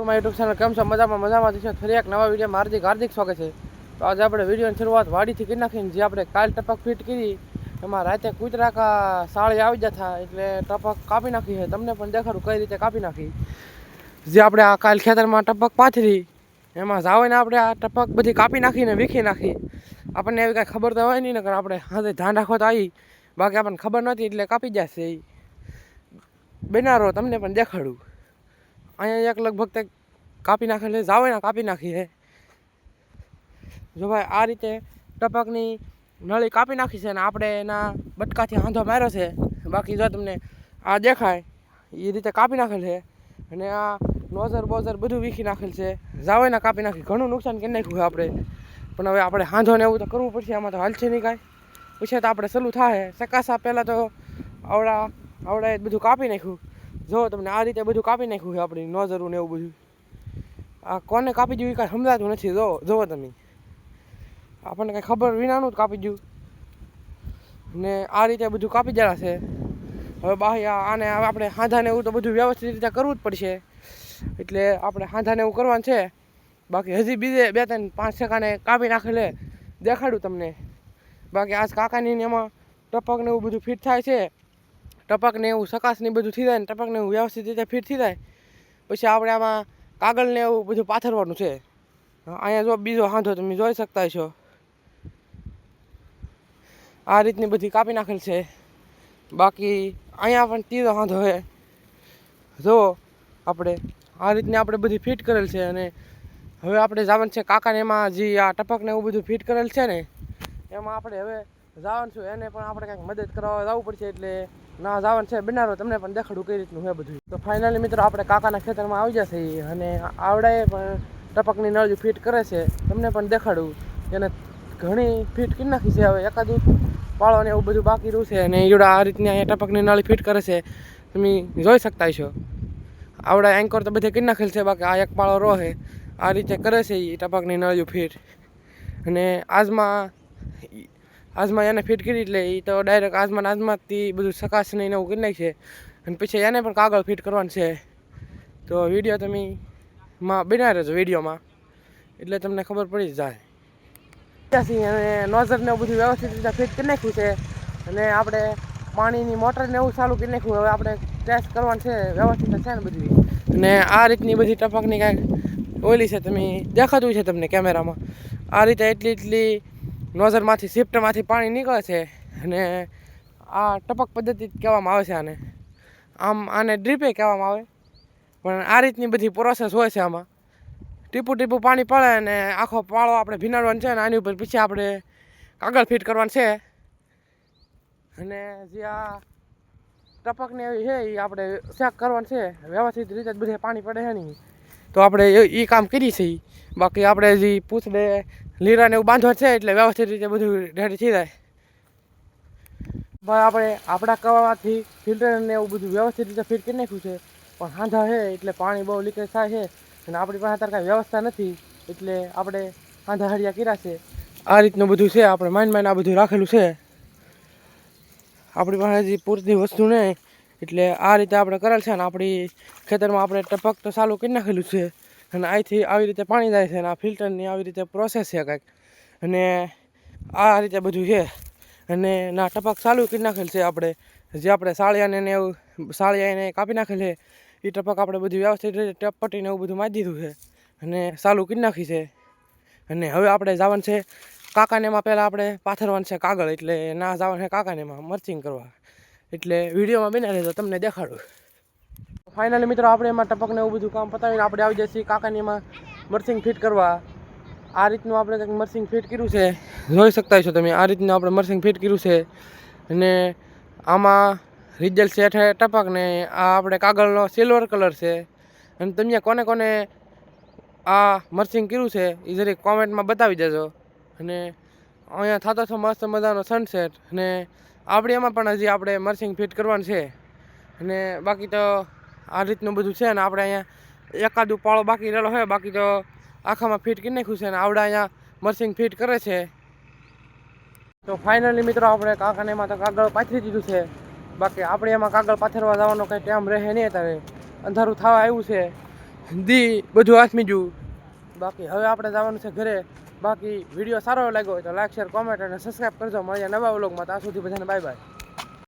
To my YouTube channel. કેમ છો? મજામાં છે. ફરી એક નવા વિડીયોમાં હાર્દિક સ્વાગત છે. તો આજે આપણે વિડીયોની શરૂઆત વાડીથી કરી નાખીને જે આપણે કાલ ટપક ફિટ કરી એમાં રાતે કૂતરા સાળી આવી જતા એટલે ટપક કાપી નાખી છે. તમને પણ દેખાડું કઈ રીતે કાપી નાખી. જે આપણે આ કાલ ખેતરમાં ટપક પાથરી એમાં જાવીને આપણે આ ટપક બધી કાપી નાખીને વીખી નાખી. આપણને એવી કાંઈ ખબર તો હોય નહીં, નકર આપણે હા ધ્યાન રાખો તો આવી, બાકી આપણને ખબર નહોતી એટલે કાપી જશે. એ બનારો તમને પણ દેખાડું. અહીંયા એક લગભગ તે કાપી નાખેલી જાવે કાપી નાખી છે. જો ભાઈ આ રીતે ટપકની નળી કાપી નાખી છે ને આપણે એના બટકાથી હાંધો માર્યો છે. બાકી જો તમને આ દેખાય એ રીતે કાપી નાખેલ છે. અને આ નોઝર બોઝર બધું વીખી નાખેલ છે. જાવે કાપી નાખી, ઘણું નુકસાન કરી નાખ્યું છે આપણે. પણ હવે આપણે હાંધો ને એવું તો કરવું પડશે, આમાં તો હાલશે નહીં કાંઈ. પછી તો આપણે સલું થાય. સકાસા પહેલાં તો આવડાએ બધું કાપી નાખ્યું. જો તમને આ રીતે બધું કાપી નાખ્યું છે આપણી નોઝરું ને એવું બધું. આ કોને કાપી દઉં એ કાંઈ સમજાતું નથી. જોવો તમે, આપણને કાંઈ ખબર વિનાનું જ કાપી દઉં ને આ રીતે બધું કાપી દેલા છે. હવે બાહી આને આપણે હાંધાને એવું તો બધું વ્યવસ્થિત રીતે કરવું જ પડશે. એટલે આપણે હાંધાને એવું કરવાનું છે. બાકી હજી બીજે 2-3-5 સેકાને કાપી નાખેલે દેખાડું તમને. બાકી આજ કાકાની એમાં ટપકને એવું બધું ફિટ થાય છે. ટપકને એવું સકાસને બધું થઈ જાય ને ટપકને એવું વ્યવસ્થિત રીતે ફિટ થઈ જાય પછી આપણે આમાં કાગળને એવું બધું પાથરવાનું છે. અહીંયા જો બીજો હાંધો તમે જોઈ શકતા છો. આ રીતની બધી કાપી નાખેલ છે. બાકી અહીંયા પણ ત્રીજો હાંધો છે. જો આપણે આ રીતની આપણે બધી ફિટ કરેલ છે. અને હવે આપણે જવાનું છે કાકાને એમાં જે આ ટપકને એવું બધું ફિટ કરેલ છે ને એમાં આપણે હવે જવાનું છું. એને પણ આપણે કંઈક મદદ કરવા જવું પડશે. એટલે ના જવાનું છે બનારો તમને પણ દેખાડું કઈ રીતનું છે બધું. તો ફાઇનલી મિત્રો આપણે કાકાના ખેતરમાં આવી જશે અને આવડાએ પણ ટપકની નળી ફિટ કરે છે. તમને પણ દેખાડું. એને ઘણી ફિટ કરી નાખી છે. હવે એકાદું પાળો ને એવું બધું બાકી રહ્યું છે. અને એવડા આ રીતની અહીંયા ટપકની નળી ફિટ કરે છે. તમે જોઈ શકતા છો. આવડા એન્કર તો બધે કરી નાખેલ છે. બાકી આ એક પાળો રહો છે. આ રીતે કરે છે એ ટપકની નળીઓ ફિટ. અને આજમાં એને ફિટ કરી એટલે એ તો ડાયરેક્ટ આજમાંથી બધું સકાશ નહીં એવું કરી નાખશે. અને પછી એને પણ કાગળ ફિટ કરવાનું છે. તો વિડીયો તમે બનાવી રહેજો વિડીયોમાં, એટલે તમને ખબર પડી જાય. અને નોઝરને બધું વ્યવસ્થિત રીતે ફિટ કરી નાખ્યું છે. અને આપણે પાણીની મોટરને એવું ચાલુ કરી નાખ્યું. હવે આપણે ટેસ્ટ કરવાનું છે વ્યવસ્થિત છે ને બધું. અને આ રીતની બધી ટપકની કાંઈક ઓલી છે, તમે દેખાતું છે તમને કેમેરામાં. આ રીતે એટલી નોઝરમાંથી શિફ્ટમાંથી પાણી નીકળે છે. અને આ ટપક પદ્ધતિ કહેવામાં આવે છે આને. આને ડ્રીપે કહેવામાં આવે. પણ આ રીતની બધી પ્રોસેસ હોય છે આમાં. ટીપું પાણી પડે અને આખો પાળો આપણે ભીનાડવાનો છે. અને આની ઉપર પછી આપણે કાગળ ફિટ કરવાનું છે. અને જે આ ટપકને એવી છે એ આપણે ચેક કરવાનું છે વ્યવસ્થિત રીતે. બધે પાણી પડે છે નહીં તો આપણે એ કામ કરીએ છીએ. બાકી આપણે જે પૂછડે લીરાને એવું બાંધવા છે એટલે વ્યવસ્થિત રીતે બધું રેડી થઈ જાય. ભાઈ આપણે આપણા કવાથી ફિલ્ટરને એવું બધું વ્યવસ્થિત રીતે ફિટ કરી નાખ્યું છે. પણ હાંધા છે એટલે પાણી બહુ લીકેજ થાય છે. અને આપણી પાસે અત્યારે કાંઈ વ્યવસ્થા નથી એટલે આપણે હાંધા હળિયા કર્યા છે. આ રીતનું બધું છે. આપણે માઇન્ડ આ બધું રાખેલું છે. આપણી પાસે હજી પૂરતી વસ્તુ નહીં એટલે આ રીતે આપણે કરેલ છે. ને આપણી ખેતરમાં આપણે ટપક તો ચાલુ કરી નાખેલું છે. અને અહીંથી આવી રીતે પાણી જાય છે. અને આ ફિલ્ટરની આવી રીતે પ્રોસેસ છે કાંઈક. અને આ રીતે બધું છે. અને ના ટપક ચાલુ કરી નાખેલ છે. આપણે જે આપણે સાળિયાને કાપી નાખેલ છે એ ટપક આપણે બધું વ્યવસ્થિત રીતે ટપપટીને એવું બધું મારી દીધું છે. અને ચાલુ કરી નાખી છે. અને હવે આપણે જવાનું છે કાકાને એમાં. પહેલાં આપણે પાથરવાનું છે કાગળ. એટલે ના જવાનું છે કાકાને એમાં મર્ચિંગ કરવા. એટલે વિડીયોમાં બને રહેજો તમને દેખાડું. ફાઇનલી મિત્રો આપણે એમાં ટપકને એવું બધું કામ પતાવીને આપણે આવી જઈએ કાકાની એમાં મર્ચિંગ ફિટ કરવા. આ રીતનું આપણે કંઈક મર્ચિંગ ફિટ કર્યું છે. જોઈ શકતા છો તમે. આ રીતનું આપણે મર્ચિંગ ફિટ કર્યું છે. અને આમાં રિજલ સેટ છે ટપક ને આ આપણે કાગળનો સિલ્વર કલર છે. અને તમે કોને આ મર્ચિંગ કર્યું છે એ જરીક કોમેન્ટમાં બતાવી દેજો. અને અહીંયા થતો છો મસ્ત મજાનો સનસેટ. અને આપણે એમાં પણ હજી આપણે મર્ચિંગ ફિટ કરવાનું છે. અને બાકી તો આ રીતનું બધું છે. ને આપણે અહીંયા એકાદું પાળો બાકી રહેલો હોય, બાકી તો આખામાં ફિટ કરી નાખ્યું છે. અને આવડા અહીંયા મર્ચિંગ ફિટ કરે છે. તો ફાઇનલી મિત્રો આપણે કાકાને એમાં તો કાગળ પાથરી દીધું છે. બાકી આપણે એમાં કાગળ પાથરવા જવાનો કંઈ ટાઈમ રહે નહીં. અત્યારે અંધારું થવા આવ્યું છે. દી બધું હાથમી જુ. બાકી હવે આપણે જવાનું છે ઘરે. બાકી વિડીયો સારો લાગ્યો હોય તો લાઈક શેર કોમેન્ટ અને સબસ્ક્રાઈબ કરજો. મળીએ નવા વ્લોગમાં. ત્યાં સુધી બધાને બાય બાય.